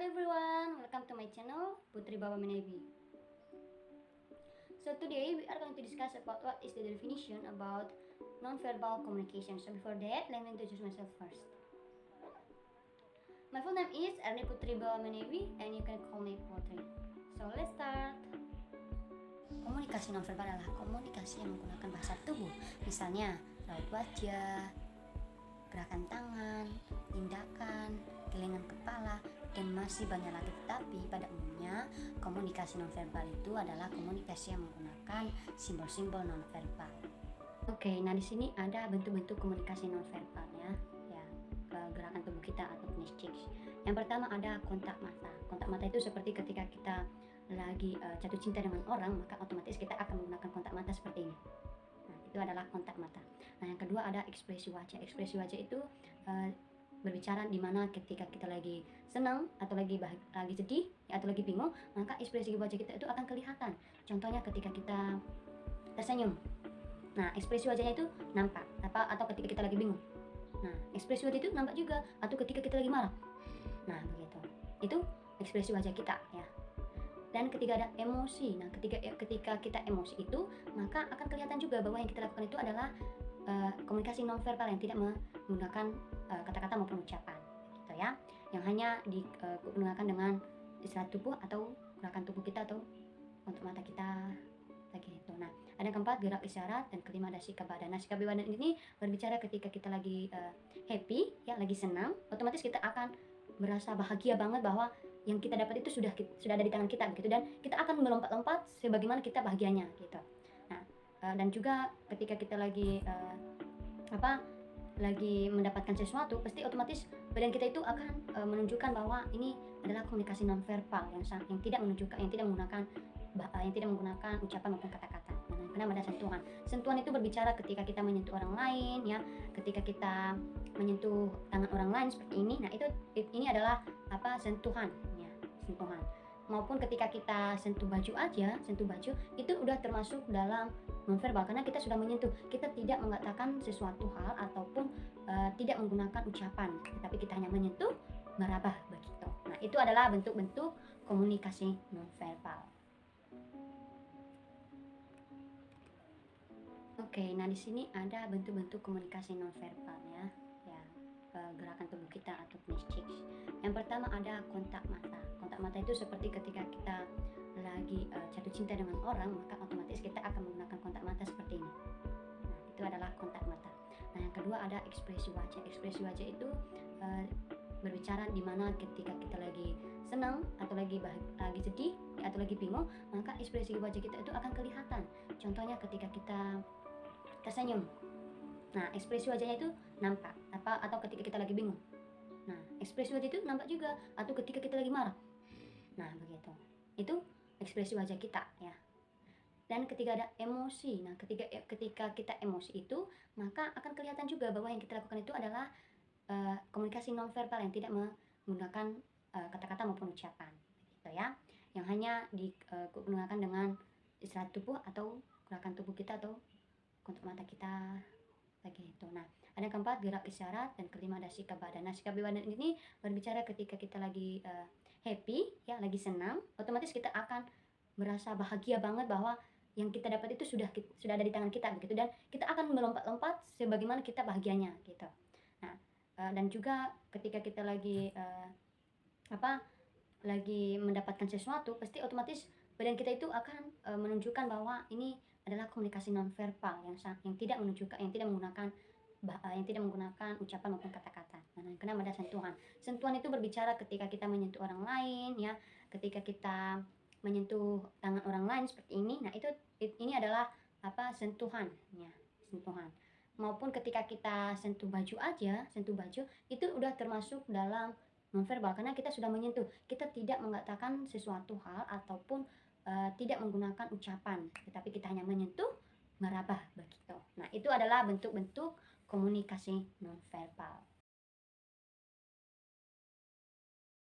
Hello everyone, welcome to my channel Putri Baba Menebi. So today we are going to discuss about what is the definition about non-verbal communication. So before that, let me introduce myself first. My full name is Erni Putri Baba Menebi and you can call me Putri. So let's start. Komunikasi non-verbal adalah komunikasi yang menggunakan bahasa tubuh, misalnya raut wajah, gerakan tangan, tindakan, gelengan kepala, dan masih banyak lagi. Tetapi pada umumnya komunikasi nonverbal itu adalah komunikasi yang menggunakan simbol-simbol nonverbal. Oke, nah di sini ada bentuk-bentuk komunikasi nonverbalnya, ya, gerakan tubuh kita atau kinesics. Yang pertama ada kontak mata. Kontak mata itu seperti ketika kita lagi jatuh cinta dengan orang, maka otomatis kita akan menggunakan kontak mata seperti ini. Nah, itu adalah kontak mata. Nah, yang kedua ada ekspresi wajah. Ekspresi wajah itu berbicara di mana ketika kita lagi senang atau lagi sedih ya, atau lagi bingung, maka ekspresi wajah kita itu akan kelihatan. Contohnya ketika kita tersenyum. Nah, ekspresi wajahnya itu nampak atau ketika kita lagi bingung. Nah, ekspresi wajah itu nampak juga atau ketika kita lagi marah. Nah, begitu. Itu ekspresi wajah kita ya. Dan ketiga ada emosi. Nah, ketika kita emosi itu, maka akan kelihatan juga bahwa yang kita lakukan itu adalah komunikasi nonverbal yang tidak menggunakan kata-kata maupun ucapan, gitu ya. Yang hanya digunakan dengan isyarat tubuh atau gerakan tubuh kita atau untuk mata kita, lagi itu. Nah, ada keempat gerak isyarat dan kelima ada sikap badan. Nah, sikap badan ini berbicara ketika kita lagi happy, ya, lagi senang, otomatis kita akan merasa bahagia banget bahwa yang kita dapat itu sudah ada di tangan kita, gitu, dan kita akan melompat-lompat sebagaimana kita bahagianya, gitu. Nah, dan juga ketika kita lagi lagi mendapatkan sesuatu, pasti otomatis badan kita itu akan menunjukkan bahwa ini adalah komunikasi nonverbal yang tidak menggunakan ucapan maupun kata-kata. Nah, kenapa ada sentuhan? Sentuhan itu berbicara ketika kita menyentuh orang lain, ya, ketika kita menyentuh tangan orang lain seperti ini. Nah, ini adalah sentuhan, ya, sentuhan. Maupun ketika kita sentuh baju itu udah termasuk dalam nonverbal karena kita sudah menyentuh. Kita tidak mengatakan sesuatu hal ataupun tidak menggunakan ucapan, tetapi kita hanya menyentuh, meraba begitu. Nah, itu adalah bentuk-bentuk komunikasi nonverbal. Oke, nah di sini ada bentuk-bentuk komunikasi nonverbal ya, gerakan tubuh kita atau kinesics. Yang pertama ada kontak mata. Kontak mata itu seperti ketika kita lagi jatuh cinta dengan orang, maka otomatis kita akan menggunakan kontak mata seperti ini. Nah, itu adalah kontak mata. Nah, yang kedua ada ekspresi wajah. Ekspresi wajah itu berbicara di mana ketika kita lagi senang atau lagi sedih ya, atau lagi bingung, maka ekspresi wajah kita itu akan kelihatan. Contohnya ketika kita tersenyum. Nah, ekspresi wajahnya itu nampak atau ketika kita lagi bingung. Nah, ekspresi wajah itu nampak juga atau ketika kita lagi marah. Nah, begitu. Itu ekspresi wajah kita ya. Dan ketiga ada emosi. Nah, ketika kita emosi itu, maka akan kelihatan juga bahwa yang kita lakukan itu adalah komunikasi nonverbal yang tidak menggunakan kata-kata maupun ucapan, gitu ya. Yang hanya digunakan dengan isyarat tubuh atau gerakan tubuh kita atau kontak mata kita, lagi itu. Nah, ada keempat gerak isyarat dan kelima ada sikap badan. Nah, sikap badan ini berbicara ketika kita lagi happy, ya, lagi senang, otomatis kita akan merasa bahagia banget bahwa yang kita dapat itu sudah ada di tangan kita, begitu, dan kita akan melompat-lompat sebagaimana kita bahagianya, gitu. Nah, dan juga ketika kita lagi lagi mendapatkan sesuatu, pasti otomatis badan kita itu akan menunjukkan bahwa ini adalah komunikasi nonverbal yang tidak menggunakan ucapan maupun kata-kata. Nah, kenapa ada sentuhan? Sentuhan itu berbicara ketika kita menyentuh orang lain, ya, ketika kita menyentuh tangan orang lain seperti ini. Nah, ini adalah sentuhan, ya, sentuhan. Maupun ketika kita sentuh baju itu udah termasuk dalam nonverbal karena kita sudah menyentuh. Kita tidak mengatakan sesuatu hal ataupun tidak menggunakan ucapan, tetapi kita hanya menyentuh, meraba begitu. Nah, itu adalah bentuk-bentuk komunikasi nonverbal.